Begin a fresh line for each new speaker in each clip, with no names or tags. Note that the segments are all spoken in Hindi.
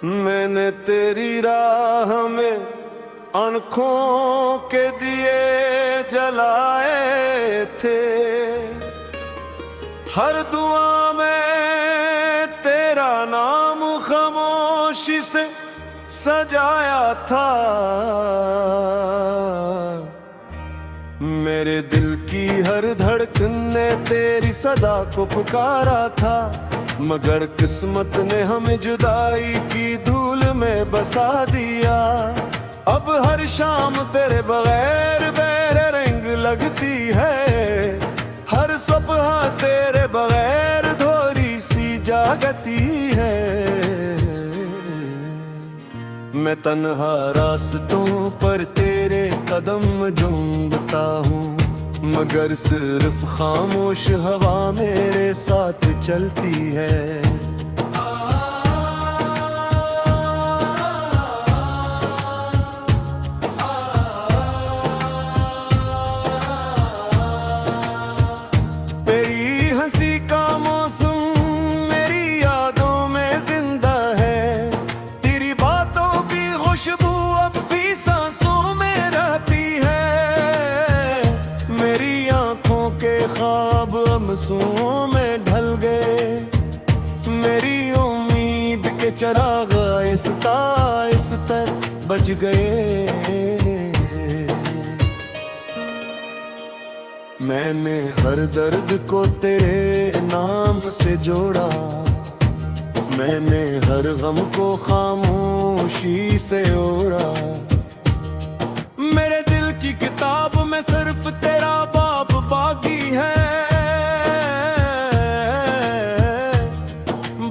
मैंने तेरी राह में आँखों के दिए जलाए थे, हर दुआ में तेरा नाम खामोशी से सजाया था। मेरे दिल की हर धड़कन ने तेरी सदा को पुकारा था, मगर किस्मत ने हमें जुदाई की धूल में बसा दिया। अब हर शाम तेरे बगैर बेरंग लगती है, हर सुबह तेरे बगैर धोरी सी जागती है। मैं तन्हा रास्तों पर तेरे कदम झूमता हूँ, मगर सिर्फ खामोश हवा मेरे साथ चलती है। तेरी हंसी का मौसम मेरी यादों में जिंदा है, तेरी बातों की खुशबू अब भी सांसों में रहती है। मेरी आंखों के ख्वाब आंसुओं में ढल गए, मेरी उम्मीद के चिराग आहिस्ता आहिस्ता बुझ गए। मैंने हर दर्द को तेरे नाम से जोड़ा, मैंने हर गम को खामोशी से ओढ़ा। मेरे दिल की किताब में सिर्फ तेरा बाप बाकी है,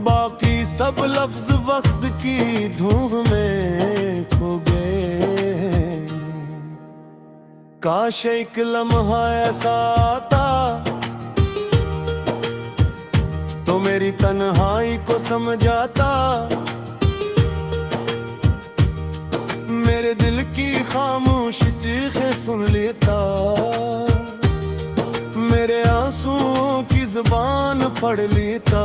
बाकी सब लफ्ज वक्त की धूप में खो गए। काश एक लम्हा ऐसा आता तो मेरी तन्हाई को समझाता, मेरे दिल की खामोश चीखें सुन लेता, मेरे आंसुओं की जुबान पढ़ लेता।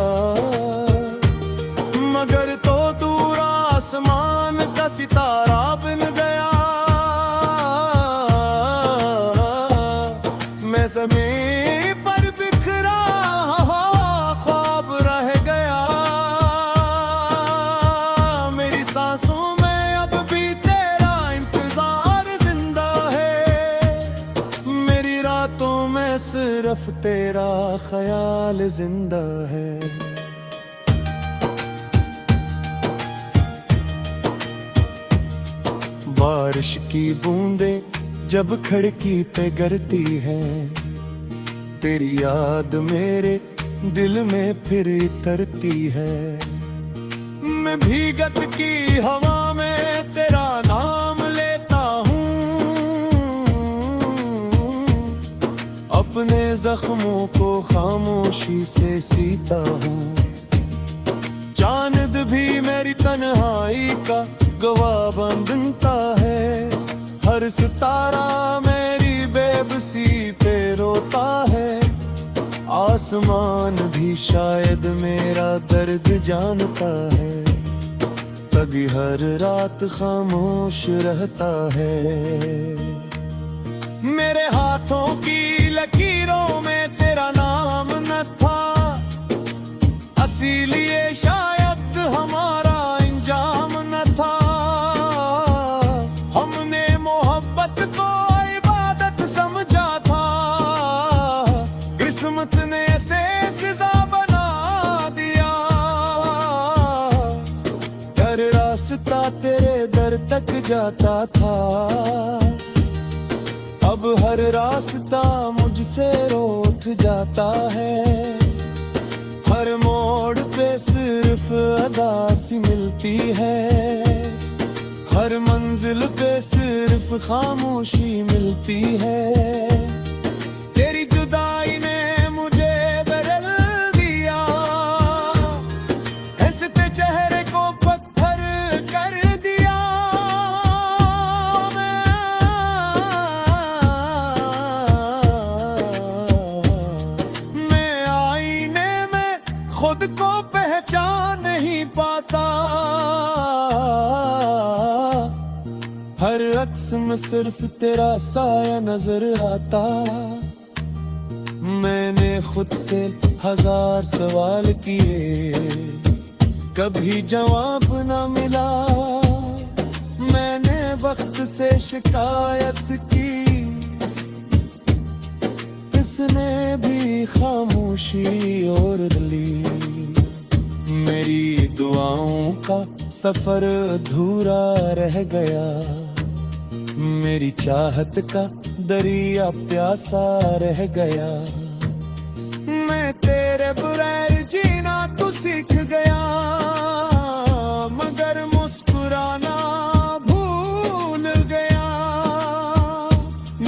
मगर तो दूर आसमान का सितारा बन गया, मैं ज़मीं पर बिखरा ख्वाब रह गया। मेरी सांसों में अब भी तेरा इंतजार जिंदा है, मेरी रातों में सिर्फ तेरा ख्याल जिंदा है। बारिश की बूंदें जब खिड़की पे गिरती है, तेरी याद मेरे दिल में फिर उतरती है। मैं भीगत की हवा में तेरा नाम लेता हूँ, अपने जख्मों को खामोशी से सीता हूँ। चांद भी मेरी तन्हाई का गवाह बनता है, हर सितारा मेरी बेबसी पे रोता है। आसमान भी शायद मेरा दर्द जानता है, तभी हर रात खामोश रहता है। मेरे हाथों की लकीरों में तेरा नाम न था, इसीलिए शायद हमारा इंजाम न था। हमने मोहब्बत को इबादत समझा था, किस्मत ने ऐसे सजा बना दिया। हर रास्ता तेरे दर तक जाता था, अब हर रास्ता मुझसे रूठ जाता है। हर मोड़ पे सिर्फ अदा सी मिलती है, हर मंजिल पे सिर्फ खामोशी मिलती है। तेरी जुदाई ने मुझे बदल दिया, हंसते चेहरे को पत्थर कर दिया। मैं हर अक्स में सिर्फ तेरा साया नजर आता। मैंने खुद से 1000 सवाल किए, कभी जवाब न मिला। मैंने वक्त से शिकायत की, किसने भी खामोशी ओढ़ ली। मेरी दुआओं का सफर अधूरा रह गया, मेरी चाहत का दरिया प्यासा रह गया। मैं तेरे बगैर जीना तो सीख गया, मगर मुस्कुराना भूल गया।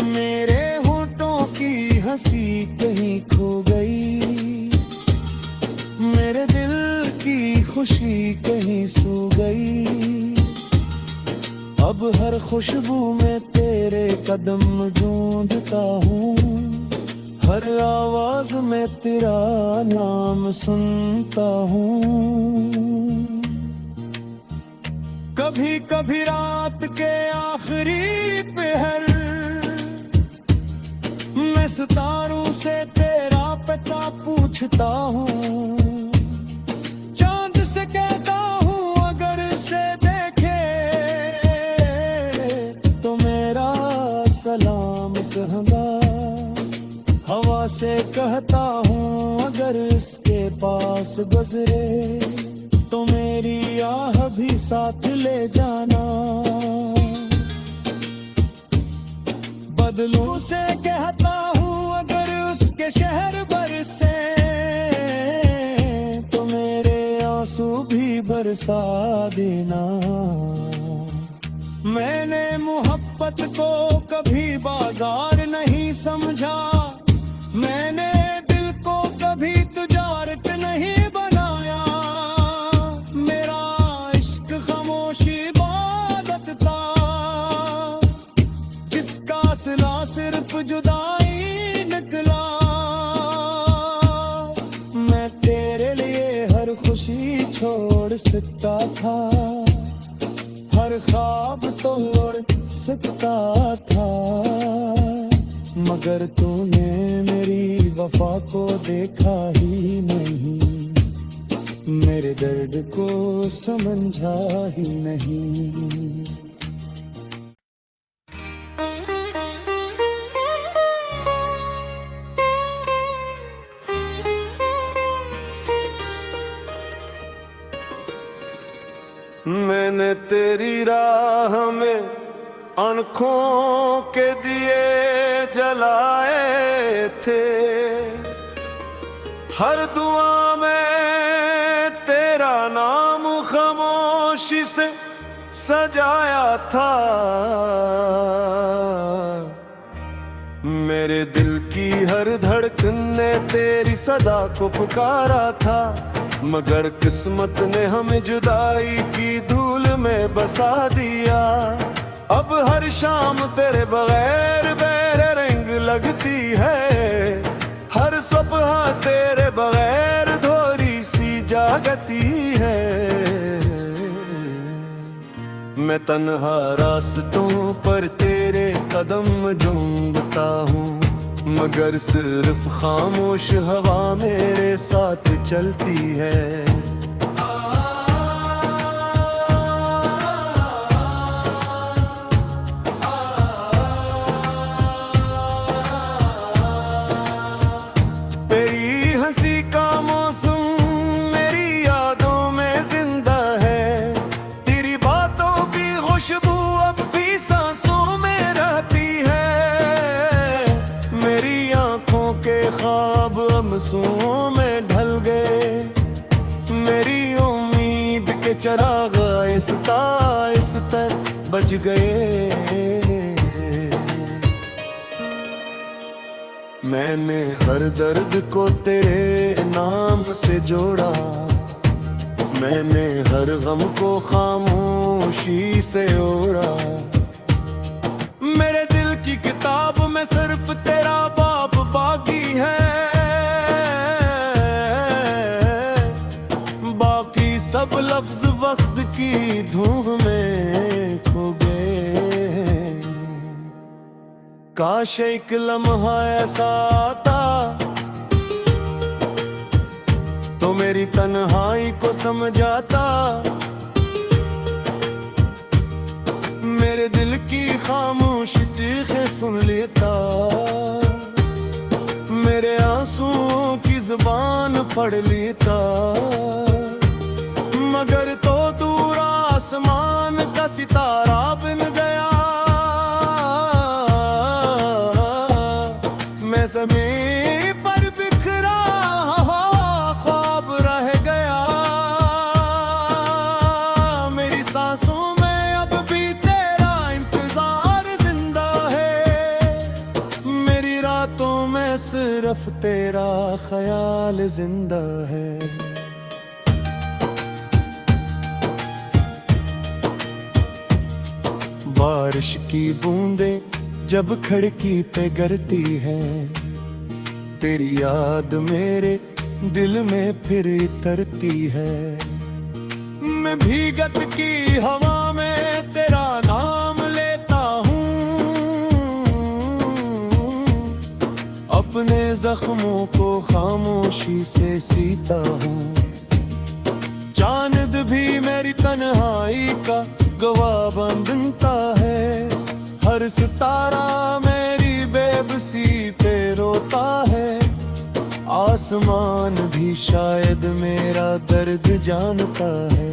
मेरे होठों की हंसी कहीं खो गई, मेरे दिल की खुशी कहीं सो गई। अब हर खुशबू में तेरे कदम ढूंढता हूँ, हर आवाज में तेरा नाम सुनता हूँ। कभी कभी रात के आखिरी पहर मैं सितारों से तेरा पता पूछता हूँ। चांद से कहता हूँ अगर से देखे तो मेरा सलाम कहगा। हवा से कहता हूँ अगर इसके पास गुजरे तो मेरी आह भी साथ ले जाना। बदलू से कहता हूँ अगर उसके शहर बरसे तो मेरे आंसू भी बरसा देना। मैंने मोहब्बत को कभी बाजार नहीं समझा, मैंने दिल को कभी तुजारत नहीं बनाया। मेरा इश्क खामोश इबादत था, जिसका सिला सिर्फ जुदाई निकला। मैं तेरे लिए हर खुशी छोड़ सकता था, हर ख्वाब तोड़ सकता था, मगर तूने मेरी वफा को देखा ही नहीं, मेरे दर्द को समझा ही नहीं। मैंने तेरी राह में आँखों के दिए जलाए थे, हर दुआ में तेरा नाम खामोशी से सजाया था। मेरे दिल की हर धड़कन ने तेरी सदा को पुकारा था, मगर किस्मत ने हमें जुदाई की धूल में बसा दिया। अब हर शाम तेरे बगैर बेर रंग लगती है, हर सुबह तेरे बगैर धोरी सी जागती है। मैं तन्हा रास्तों पर तेरे कदम झूमता हूँ, मगर सिर्फ खामोश हवा मेरे साथ चलती है। तेरी हंसी का मौसम मेरी यादों में जिंदा है, तेरी बातों की खुशबू अब भी सांसों में रहती है। मेरी आंखों के ख्वाब आंसुओं में ढल गए, मेरी उम्मीद के चिराग आहिस्ता बज गए। मैंने हर दर्द को तेरे नाम से जोड़ा, मैंने हर गम को खामोशी से ओढ़ा। मेरे दिल की किताब में सिर्फ तेरा बाप बाकी है, बाकी सब लफ्ज वक्त की धूम में खो गए। काश एक लम्हा ऐसा आता तो मेरी तन्हाई को समझाता, मेरे दिल की खामोश चीखें सुन लेता, मेरे आंसुओं की जुबान पढ़ लेता। मगर तो दूर आसमान का सितारा बिन गया, मैं ज़मीं पर बिखरा ख्वाब रह गया। मेरी सांसों में अब भी तेरा इंतजार जिंदा है, मेरी रातों में सिर्फ तेरा ख्याल जिंदा है। बारिश की बूंदें जब खिड़की पे गिरती है, तेरी याद मेरे दिल में फिर तरती है। मैं भीगत की हवा में तेरा नाम लेता हूँ, अपने जख्मों को खामोशी से सीता हूँ। चांद भी मेरी तन्हाई का गवाह बनता है, हर सितारा मेरी बेबसी पे रोता है। आसमान भी शायद मेरा दर्द जानता है,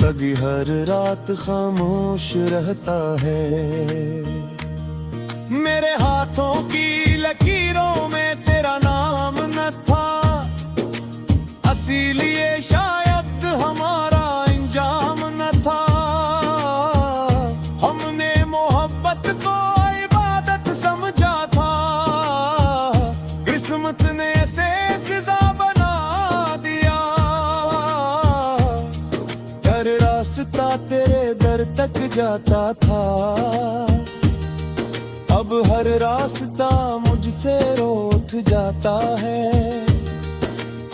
तभी हर रात खामोश रहता है। मेरे हाथों की लकीरों में तेरा नाम न था, इसीलिए शायद हमारा इंजाम न था। हमने मोहब्बत को इबादत समझा था, किस्मत ने ऐसे सजा बना दिया। हर रास्ता तेरे दर तक जाता था, अब हर रास्ता मुझसे रूठ जाता है।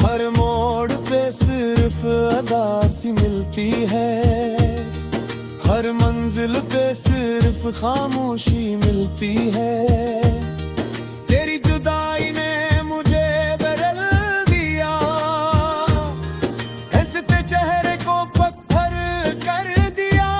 हर मोड़ पे सिर्फ अदा सी मिलती है, हर मंजिल पे सिर्फ खामोशी मिलती है। तेरी जुदाई ने मुझे बदल दिया, हंसते चेहरे को पत्थर कर दिया।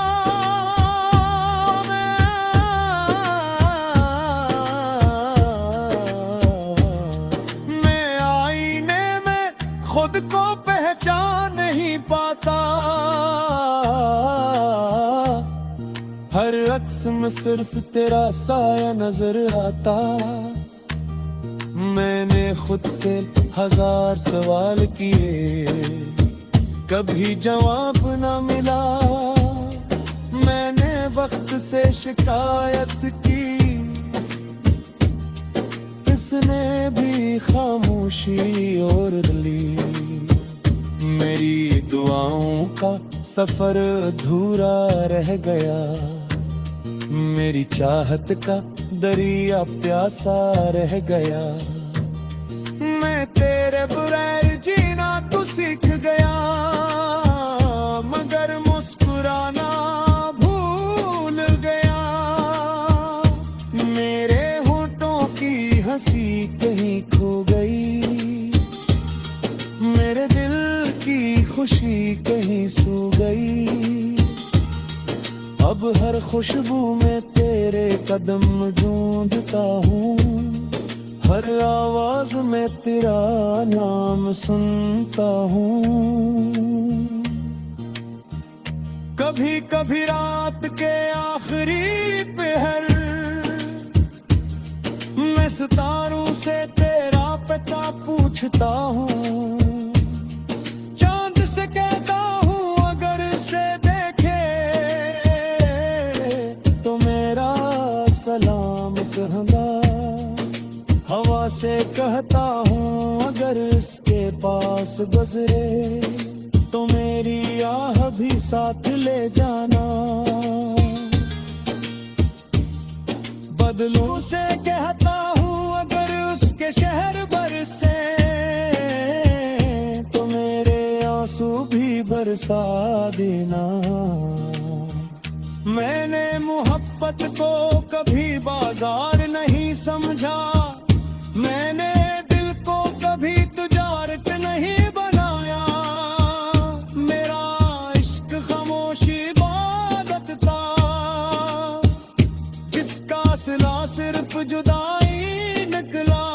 मैं आईने में खुद को पहचान नहीं पाता, हर अक्स में सिर्फ तेरा साया नजर आता। मैंने खुद से 1000 सवाल किए, कभी जवाब न मिला। मैंने वक्त से शिकायत की, इसने भी खामोशी और ली। मेरी दुआओं का सफर अधूरा रह गया, मेरी चाहत का दरिया प्यासा रह गया। मैं तेरे बगैर जीना तो सीख गया, मगर मुस्कुराना भूल गया। मेरे होठों की हंसी कहीं खो गई, मेरे दिल की खुशी कहीं सो गई। अब हर खुशबू में तेरे कदम ढूंढता हूँ, हर आवाज में तेरा नाम सुनता हूँ। कभी कभी रात के आखिरी पहर मैं सितारों से तेरा पता पूछता हूँ। चांद से कहता हूँ अगर से देखे तो मेरा सलाम कहना। हवा से कहता हूँ अगर इसके पास गुजरे तो मेरी आह भी साथ ले जाना। बदलू से कहता हूँ अगर उसके शहर बरसे तो मेरे आंसू भी बरसा देना। मैंने मोहब्बत को कभी बाजार इंतजार नहीं समझा, मैंने दिल को कभी तुजारत नहीं बनाया। मेरा इश्क खामोश इबादत था, जिसका सिला सिर्फ जुदाई निकला।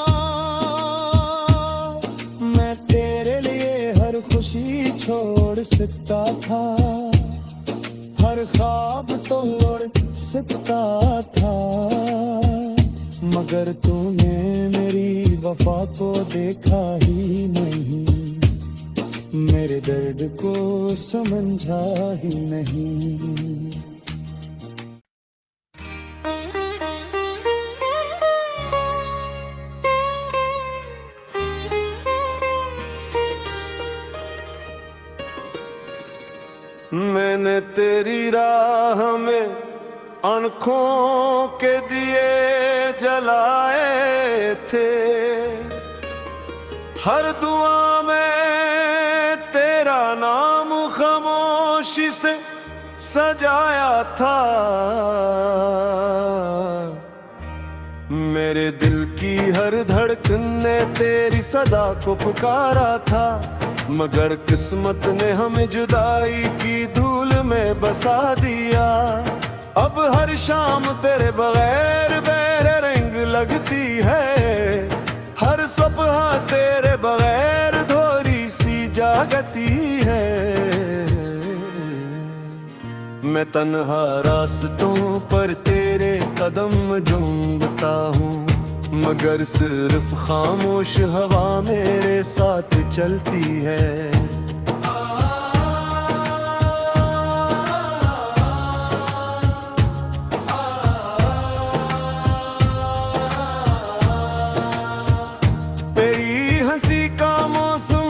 मैं तेरे लिए हर खुशी छोड़ सकता था, हर ख्वाब तोड़ सकता था, मगर तूने मेरी वफा को देखा ही नहीं, मेरे दर्द को समझा ही नहीं। मैंने तेरी राह में आँखों के दिए जलाए थे, हर दुआ में तेरा नाम खामोशी से सजाया था। मेरे दिल की हर धड़कन ने तेरी सदा को पुकारा था, मगर किस्मत ने हमें जुदाई की धूल में बसा दिया। अब हर शाम तेरे बगैर बेर रंग लगती है, हर सुबह तेरे बगैर धोरी सी जागती है। मैं तन्हा रास्तों पर तेरे कदम झूमता हूँ, मगर सिर्फ खामोश हवा मेरे साथ चलती है। तेरी हंसी का मौसम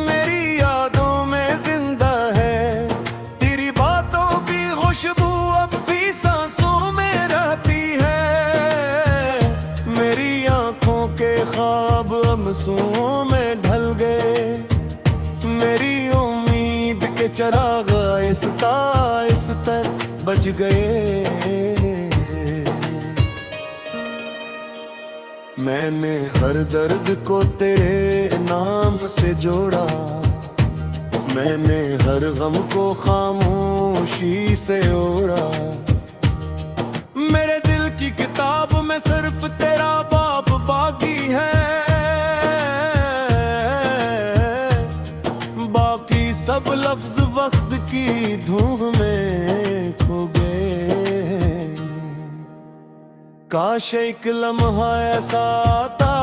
मेरी यादों में जिंदा है, तेरी बातों की खुशबू अब भी सांसों में रहती है। मेरी आंखों के ख्वाब आंसुओं में ढल गए, मेरी उम्मीद के चिराग आहिस्ता आहिस्ता बुझ गए। मैंने हर दर्द को तेरे नाम से जोड़ा, मैंने हर गम को खामोशी से ओढ़ा। मेरे दिल की किताब में सिर्फ तेरा बाप बाकी है, बाकी सब लफ्ज वक्त की धूम में खो गए। काश एक लम्हा ऐसा आता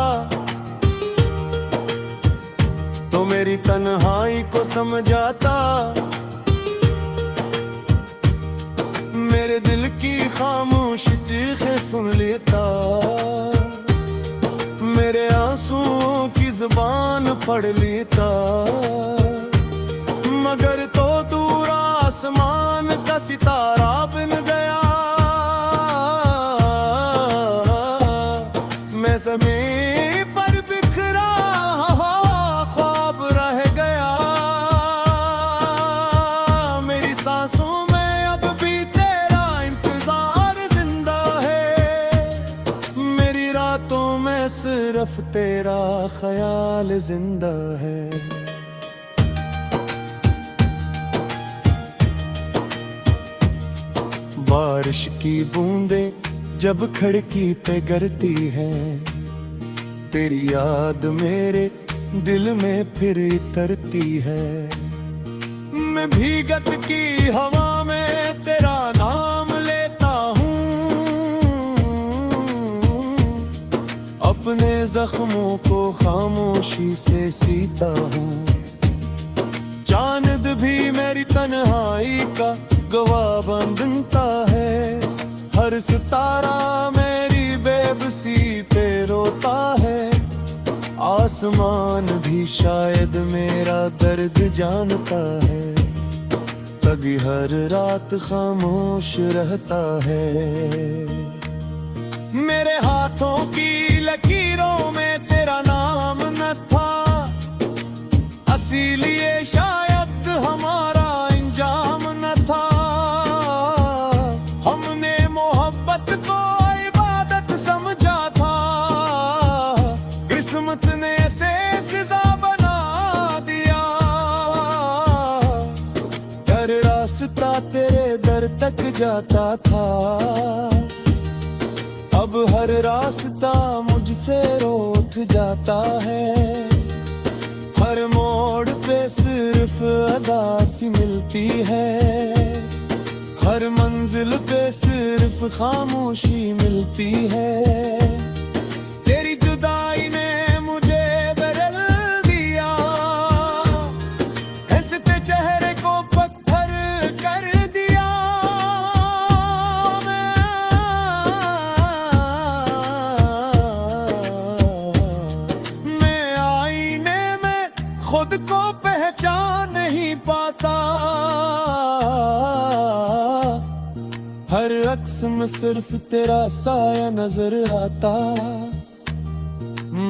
तो मेरी तन्हाई को समझाता, मेरे दिल की खामोश चीखें सुन लेता, मेरे आंसुओं की जुबान पढ़ लेता। मगर तो दूर आसमान का सितारा बन गया, मैं ज़मीन पर बिखरा ख्वाब रह गया। मेरी सांसों में अब भी तेरा इंतजार जिंदा है, मेरी रातों में सिर्फ तेरा ख्याल जिंदा है। बारिश की बूंदें जब खिड़की पे गिरती है, तेरी याद मेरे दिल में फिर तरती है। मैं भीगत की हवा में तेरा नाम लेता हूँ, अपने जख्मों को खामोशी से सीता हूँ। चांद भी मेरी तन्हाई का गवाह बनता है, हर सितारा मेरी बेबसी पे रोता है। आसमान भी शायद मेरा दर्द जानता है, तभी हर रात खामोश रहता है। मेरे हाथों की लकीरों में तेरा नाम न था, इसीलिए शायद हमारा इंजाम न था। हमने मोहब्बत को इबादत जाता था। अब हर रास्ता मुझसे रूठ जाता है, हर मोड़ पे सिर्फ अदा सी मिलती है, हर मंजिल पे सिर्फ खामोशी मिलती है। तेरी जुदाई ने मुझे बदल दिया, हंसते चेहरे को पत्थर कर दिया। मैं आईने में खुद को पहचान नहीं पाता, हर अक्स में सिर्फ तेरा साया नजर आता।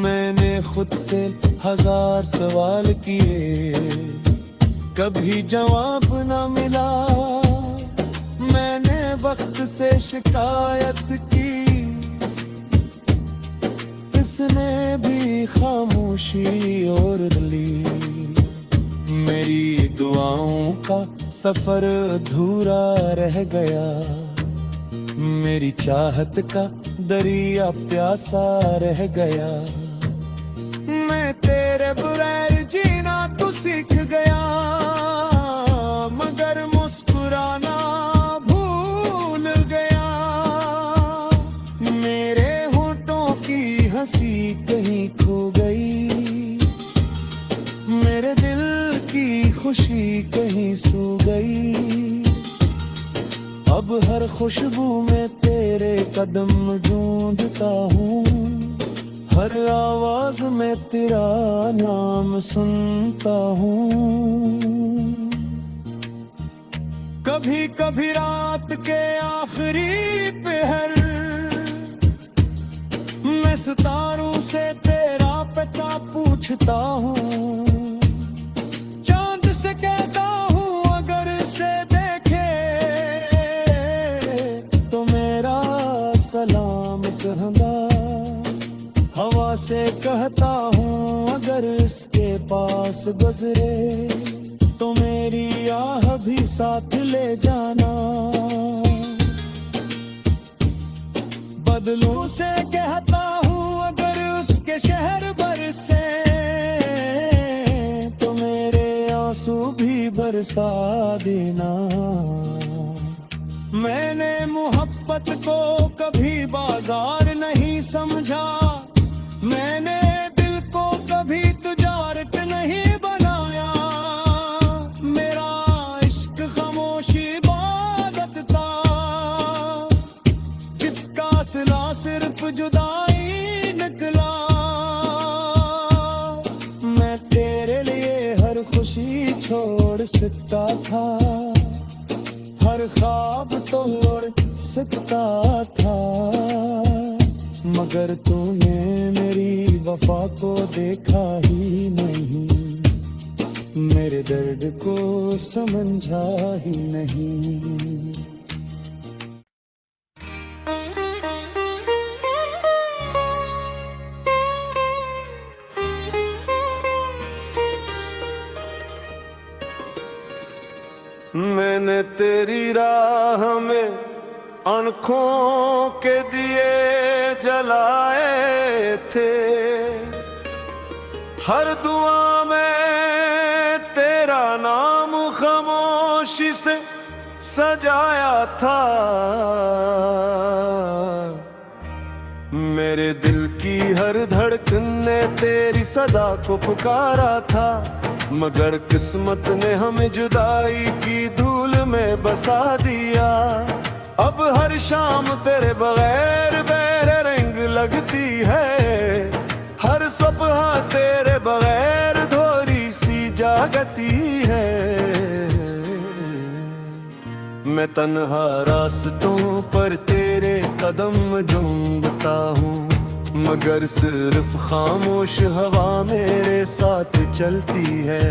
मैंने खुद से 1000 सवाल किए, कभी जवाब न मिला। मैंने वक्त से शिकायत की, इसने भी खामोशी ओढ़ ली। मेरी दुआओं का सफर अधूरा रह गया, मेरी चाहत का दरिया प्यासा रह गया। मैं तेरे बगैर जीना तो सीख गया, मगर मुस्कुराना भूल गया। मेरे होठों की हंसी कहीं खो गई, मेरे दिल की खुशी कहीं सो गई। अब हर खुशबू में तेरे कदम ढूंढता हूँ, हर आवाज में तेरा नाम सुनता हूँ। कभी कभी रात के आखिरी पहर मैं सितारों से तेरा पता पूछता हूँ, चांद से कहता हूँ अगर से देखे तो मेरा सलाम कहना। हवा से कहता हूँ अगर इसके पास गुजरे तो मेरी आह भी साथ ले जाना। बदलू से कहता हूँ अगर उसके शहर बरसे तो मेरे आंसू भी बरसा देना। मैंने मोहब्बत को कभी बाजार नहीं समझा, मैंने दिल को कभी तुजारत नहीं बनाया। मेरा इश्क खामोश इबादत था, जिसका सिला सिर्फ जुदाई निकला। मैं तेरे लिए हर खुशी छोड़ सकता था, हर ख्वाब तोड़ सकता था, मगर तूने मेरी वफा को देखा ही नहीं, मेरे दर्द को समझा ही नहीं। मैंने तेरी राह में आँखों के दिए जलाए थे, हर दुआ में तेरा नाम खामोशी से सजाया था। मेरे दिल की हर धड़कन ने तेरी सदा को पुकारा था, मगर किस्मत ने हमें जुदाई की धूल में बसा दिया। अब हर शाम तेरे बगैर बेरे रंग लगती है, हर सुबह तेरे बगैर धोरी सी जागती है। मैं तन्हा रास्तों पर तेरे कदम झूमता हूँ, मगर सिर्फ खामोश हवा मेरे साथ चलती है।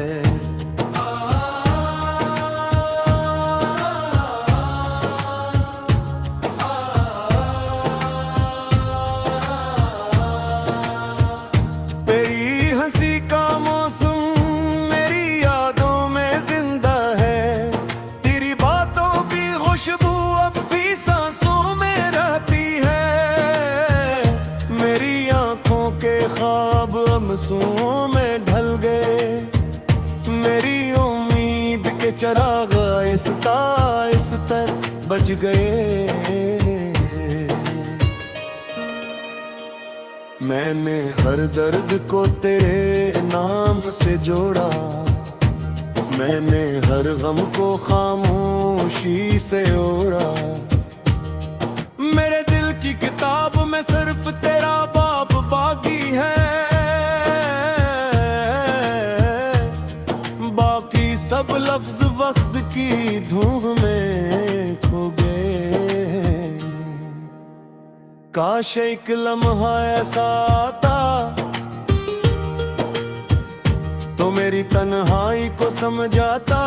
मेरी हंसी का मौसम मेरी यादों में जिंदा है, तेरी बातों की खुशबू अब आंसुओं में ढल गए, मेरी उम्मीद के चिराग आहिस्ता आहिस्ता बुझ गए। मैंने हर दर्द को तेरे नाम से जोड़ा, मैंने हर गम को खामोशी से ओढ़ा। मेरे दिल की किताब में सिर्फ तेरा बाप बाकी है, बाकी सब लफ्ज वक्त की धूप में खो गए। काश एक लम्हा ऐसा आता तो मेरी तन्हाई को समझाता,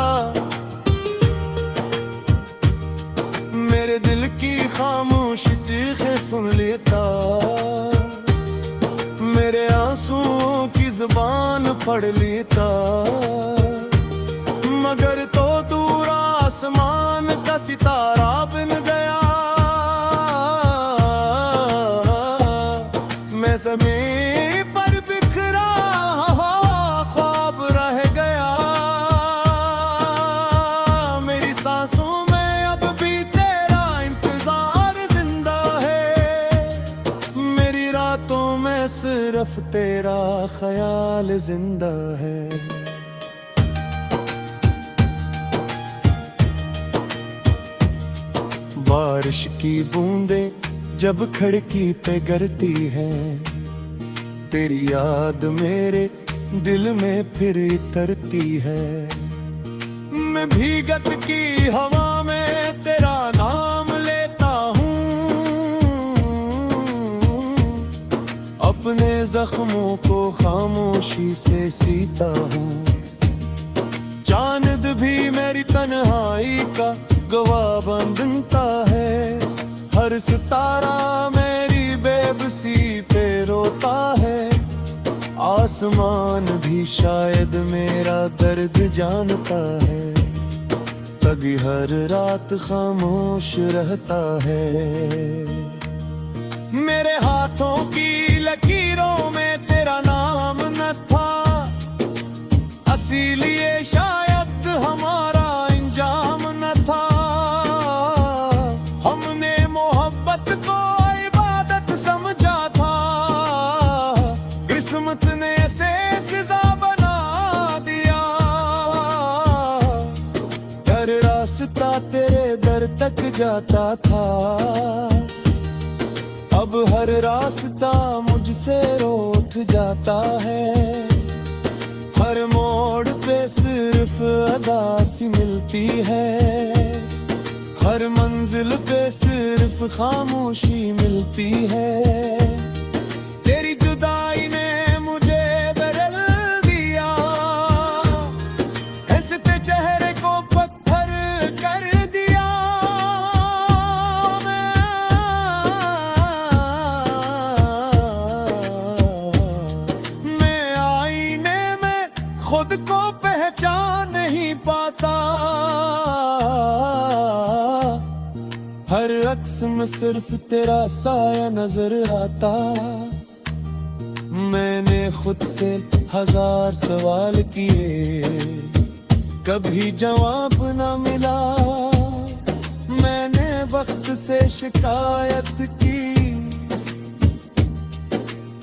मेरे दिल की खामोश चीखें सुन लेता, मेरे आंसुओं की जुबान पढ़ लेता। मगर तो दूर आसमान का सितारा बन गया, मैं ज़मीं पर बिखरा ख्वाब रह गया। मेरी सांसों में अब भी तेरा इंतजार जिंदा है, मेरी रातों में सिर्फ तेरा ख्याल जिंदा है। बारिश की बूंदें जब खिड़की पे गिरती है, तेरी याद मेरे दिल में फिर उतरती है। मैं भीगत की हवा में तेरा नाम लेता हूँ, अपने जख्मों को खामोशी से सीता हूँ। चांद भी मेरी तन्हाई का गवाह बनता है, हर सितारा मेरी बेबसी पे रोता है। आसमान भी शायद मेरा दर्द जानता है, तभी हर रात खामोश रहता है। मेरे हाथों की लकीरों में तेरा नाम न था, इसीलिए शायद हमारा इंजाम न था। हमने मोहब्बत को इबादत समझा था, किस्मत ने इसे सजा बना दिया। हर रास्ता तेरे दर तक जाता था, अब हर रास्ता मुझसे रूठ जाता है। हर मोड़ पे सिर्फ अदासी मिलती है, हर मंजिल पे सिर्फ खामोशी मिलती है। तेरी जुदाई ने मुझे बदल दिया, हंसते चेहरे को पत्थर कर दिया। मैं आईने में खुद को पहचान नहीं पाता, हर अक्स में सिर्फ तेरा साया नजर आता। मैंने खुद से 1000 सवाल किए, कभी जवाब न मिला। मैंने वक्त से शिकायत की,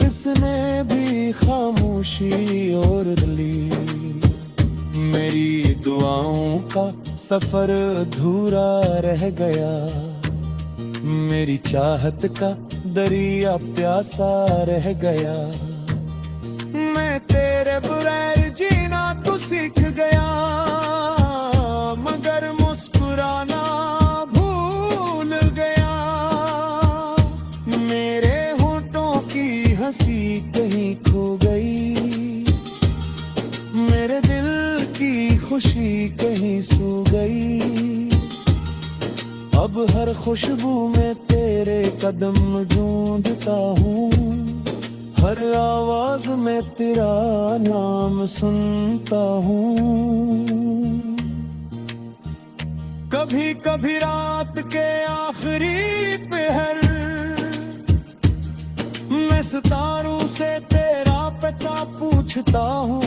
इसने भी खामोशी ओढ़ ली। मेरी दुआओं का सफर अधूरा रह गया, मेरी चाहत का दरिया प्यासा रह गया। मैं तेरे बगैर जीना तो सीख गया, मगर मुस्कुराना भूल गया। मेरे होठों की हंसी कहीं खो गई, मेरे दिल की खुशी कहीं सो गई। अब हर खुशबू में तेरे कदम ढूंढता हूँ, हर आवाज में तेरा नाम सुनता हूँ। कभी कभी रात के आखिरी पहर मैं सितारों से तेरा पता पूछता हूँ,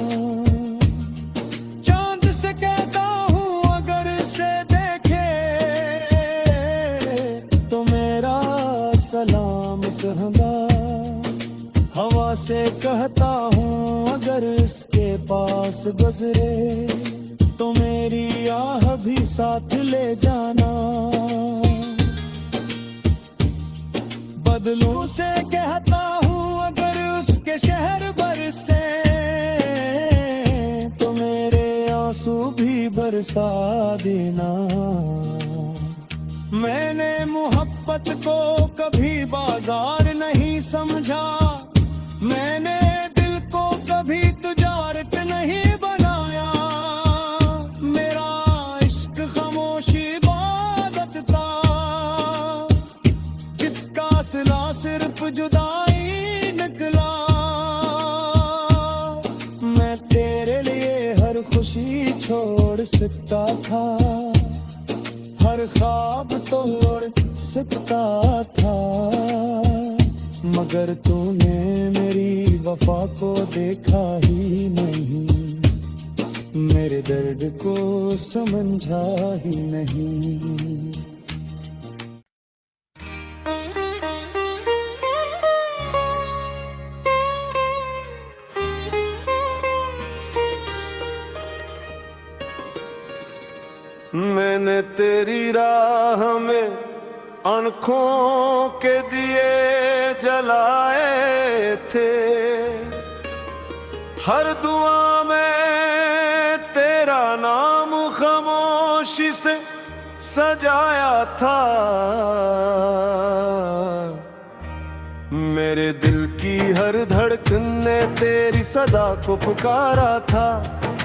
चांद से कहता हूँ अगर इसे देखे तो मेरा सलाम कहना। हवा से कहता हूँ अगर इसके पास गुजरे तो मेरी आह भी साथ ले जाना। बदलू से कहता हूँ अगर उसके शहर बरसे तो मेरे आंसू भी बरसा देना। मैंने मोहब्बत को कभी बाजार नहीं समझा, मैंने दिल को कभी तुजारत नहीं बनाया। मेरा इश्क खामोश इबादत था जिसका सिला सिर्फ जुदाई निकला। मैं तेरे लिए हर खुशी छोड़ सकता था, हर ख्वाब तोड़ सकता था, मगर तूने मेरी वफा को देखा ही नहीं, मेरे दर्द को समझा ही नहीं। मैंने तेरी राह में आँखों के दिए जलाए थे, हर दुआ में तेरा नाम खामोशी से सजाया था। मेरे दिल की हर धड़कन ने तेरी सदा को पुकारा था,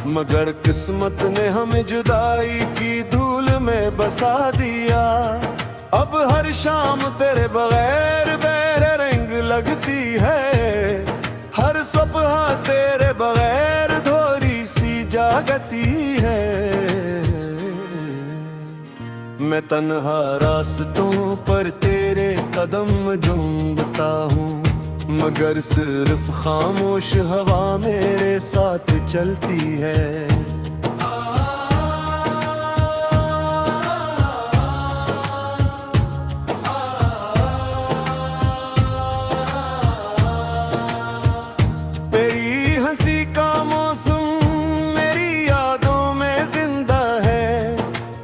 मगर किस्मत ने हमें जुदाई की धूल में बसा दिया। अब हर शाम तेरे बगैर बेरे रंग लगती है, हर सुबह तेरे बगैर धोरी सी जागती है। मैं तन्हा रास्तों पर तेरे कदम झूमता हूँ, मगर सिर्फ खामोश हवा मेरे साथ चलती है। तेरी हंसी का मौसम मेरी यादों में जिंदा है,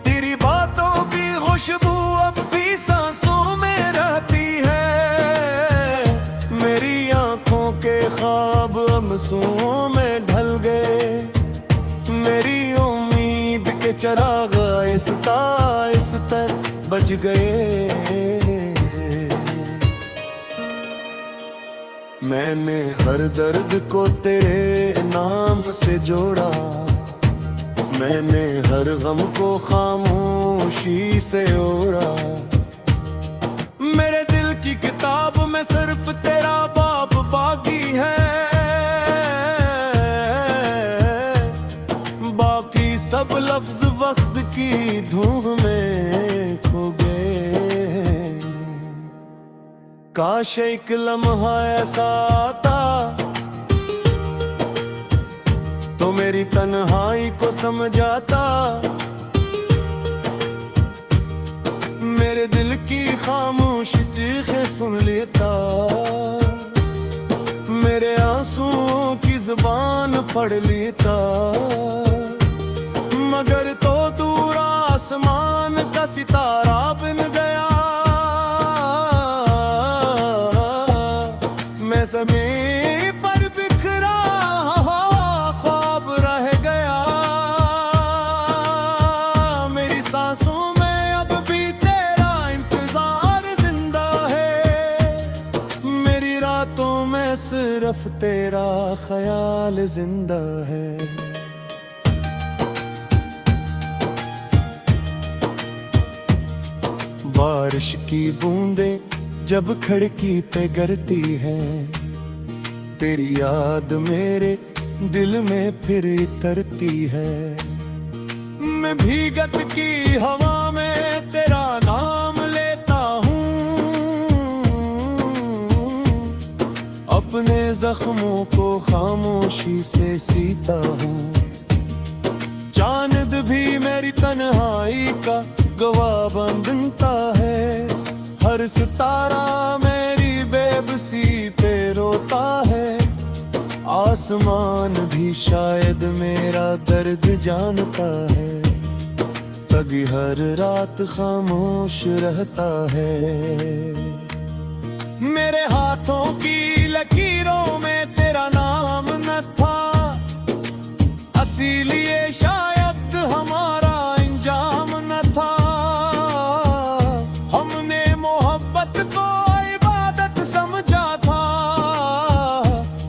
तेरी बातों की खुशबू अब भी सांसों में रहती है। मेरी आंखों के ख्वाब आंसुओं में ढल गए, मेरी उम्मीद के चिराग आहिस्ता आहिस्ता बुझ गए। मैंने हर दर्द को तेरे नाम से जोड़ा, मैंने हर गम को खामोशी से ओढ़ा। मेरे दिल की किताब में सिर्फ तेरा बाप बाकी है, बाकी सब लफ्ज वक्त की धूम में खो गए। काश एक लम्हा ऐसा आता तो मेरी तन्हाई को समझाता, मेरे दिल की खामोश चीखें सुन लेता, मेरे आंसुओं की जुबान पढ़ लेता। मगर तो दूर आसमान का सितारा बन गया, मैं ज़मीं पर बिखरा ख्वाब रह गया। मेरी सांसों में अब भी तेरा इंतजार जिंदा है, मेरी रातों में सिर्फ तेरा ख्याल जिंदा है। बारिश की बूंदें जब खिड़की पे गिरती है, तेरी याद मेरे दिल में फिर तरती है। मैं भीगत की हवा में तेरा नाम लेता हूँ, अपने जख्मों को खामोशी से सीता हूँ। चांद भी मेरी तन्हाई का गवाह बनता है, हर सितारा मेरी बेबसी पे रोता है। आसमान भी शायद मेरा दर्द जानता है, तभी हर रात खामोश रहता है। मेरे हाथों की लकीरों में तेरा नाम न था, इसीलिए शायद हमारा इंजाम न था। हमने मोहब्बत को इबादत समझा था,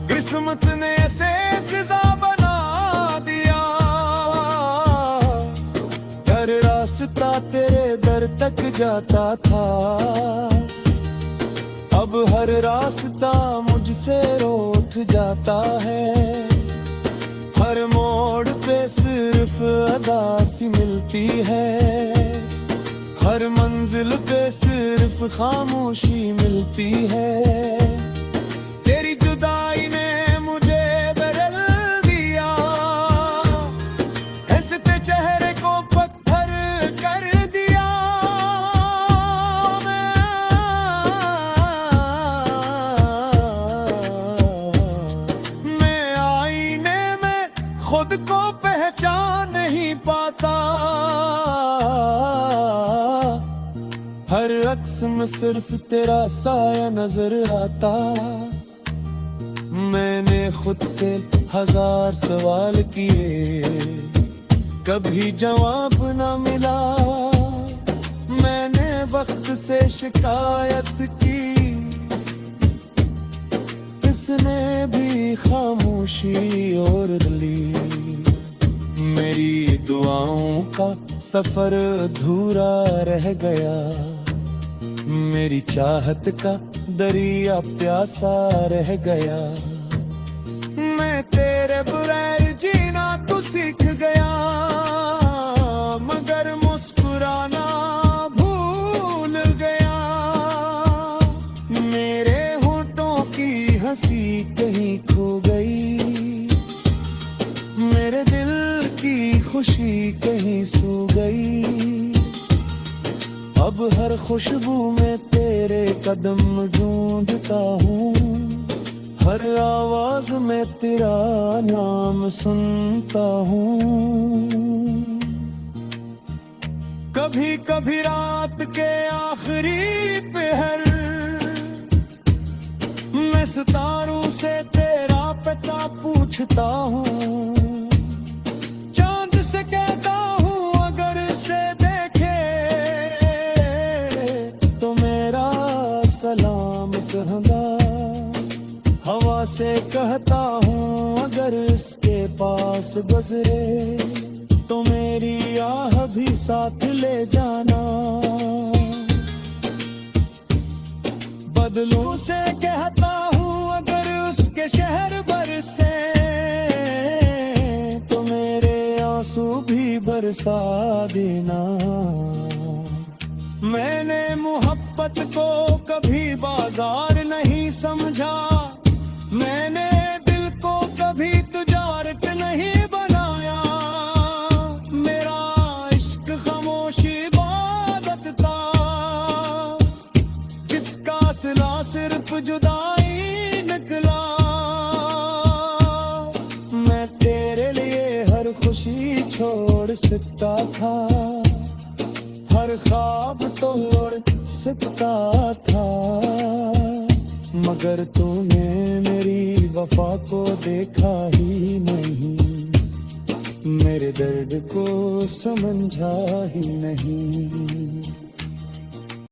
किस्मत ने ऐसे सजा बना दिया। हर रास्ता तेरे दर तक जाता था, अब हर रास्ता मुझसे रूठ जाता है। हर मोड़ पे सिर्फ अदा सी मिलती है, हर मंजिल पे सिर्फ खामोशी मिलती है। तेरी जुदाई ने मुझे बदल दिया, हंसते चेहरे को पत्थर कर दिया। मैं आईने में खुद को पहचान नहीं पाता, हर अक्स में सिर्फ तेरा साया नजर आता। मैंने खुद से 1000 सवाल किए, कभी जवाब न मिला। मैंने वक्त से शिकायत की, इसने भी खामोशी और ली। मेरी दुआओं का सफर अधूरा रह गया, मेरी चाहत का दरिया प्यासा रह गया। मैं तेरे बगैर जीना तो सीख गया, मगर मुस्कुराना भूल गया। मेरे होठों की हंसी कहीं खो गई, मेरे दिल की खुशी कहीं सो गई। अब हर खुशबू में तेरे कदम ढूंढता हूँ, हर आवाज में तेरा नाम सुनता हूँ। कभी कभी रात के आखिरी पहर मैं सितारों से तेरा पता पूछता हूँ। चांद से कहता हूँ अगर इसे देखे तो मेरा सलाम कहना। हवा से कहता हूँ अगर इसके पास गुजरे तो मेरी आह भी साथ ले जाना। बदलों से कहता हूँ अगर उसके शहर बरसे तो मेरे आंसू भी बरसा देना। मैंने मोहब्बत को कभी बाजार नहीं समझा, मैंने दिल को कभी तुजारत नहीं बनाया। मेरा इश्क खामोश इबादत था, जिसका सिला सिर्फ जुदाई निकला। मैं तेरे लिए हर खुशी छोड़ सकता था, हर ख्वाब तोड़ सकता था, मगर तूने मेरी वफा को देखा ही नहीं, मेरे दर्द को समझा ही नहीं।